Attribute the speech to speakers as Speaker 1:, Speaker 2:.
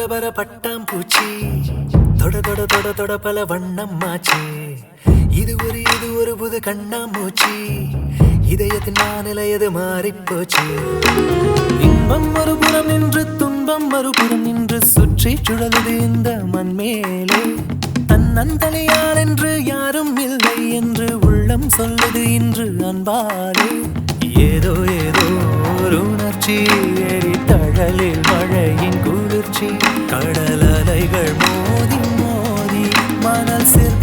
Speaker 1: பர பட்டாம் பூச்சி தொட தொட தொட தொட பல வண்ணம் மாச்சு இது ஒரு புது கண்ணாமூச்சி இதயத்தின் மாநிலையது மாறிப்போச்சு இன்பம் ஒரு புறம் நின்று துன்பம் மறுபுறம் நின்று சுற்றி சுழலுது இந்த மண்மேலே தன்னந்தனியால் என்று யாரும் இல்லை என்று உள்ளம் சொல்லுது இன்று அன்பாலே ஏதோ ஏதோ ஒரு உணர்ச்சி ஏறி தழலில் மழையின் குளிர்ச்சி கடல் அலைகள் மோதி மோதி மணல் சிற்ப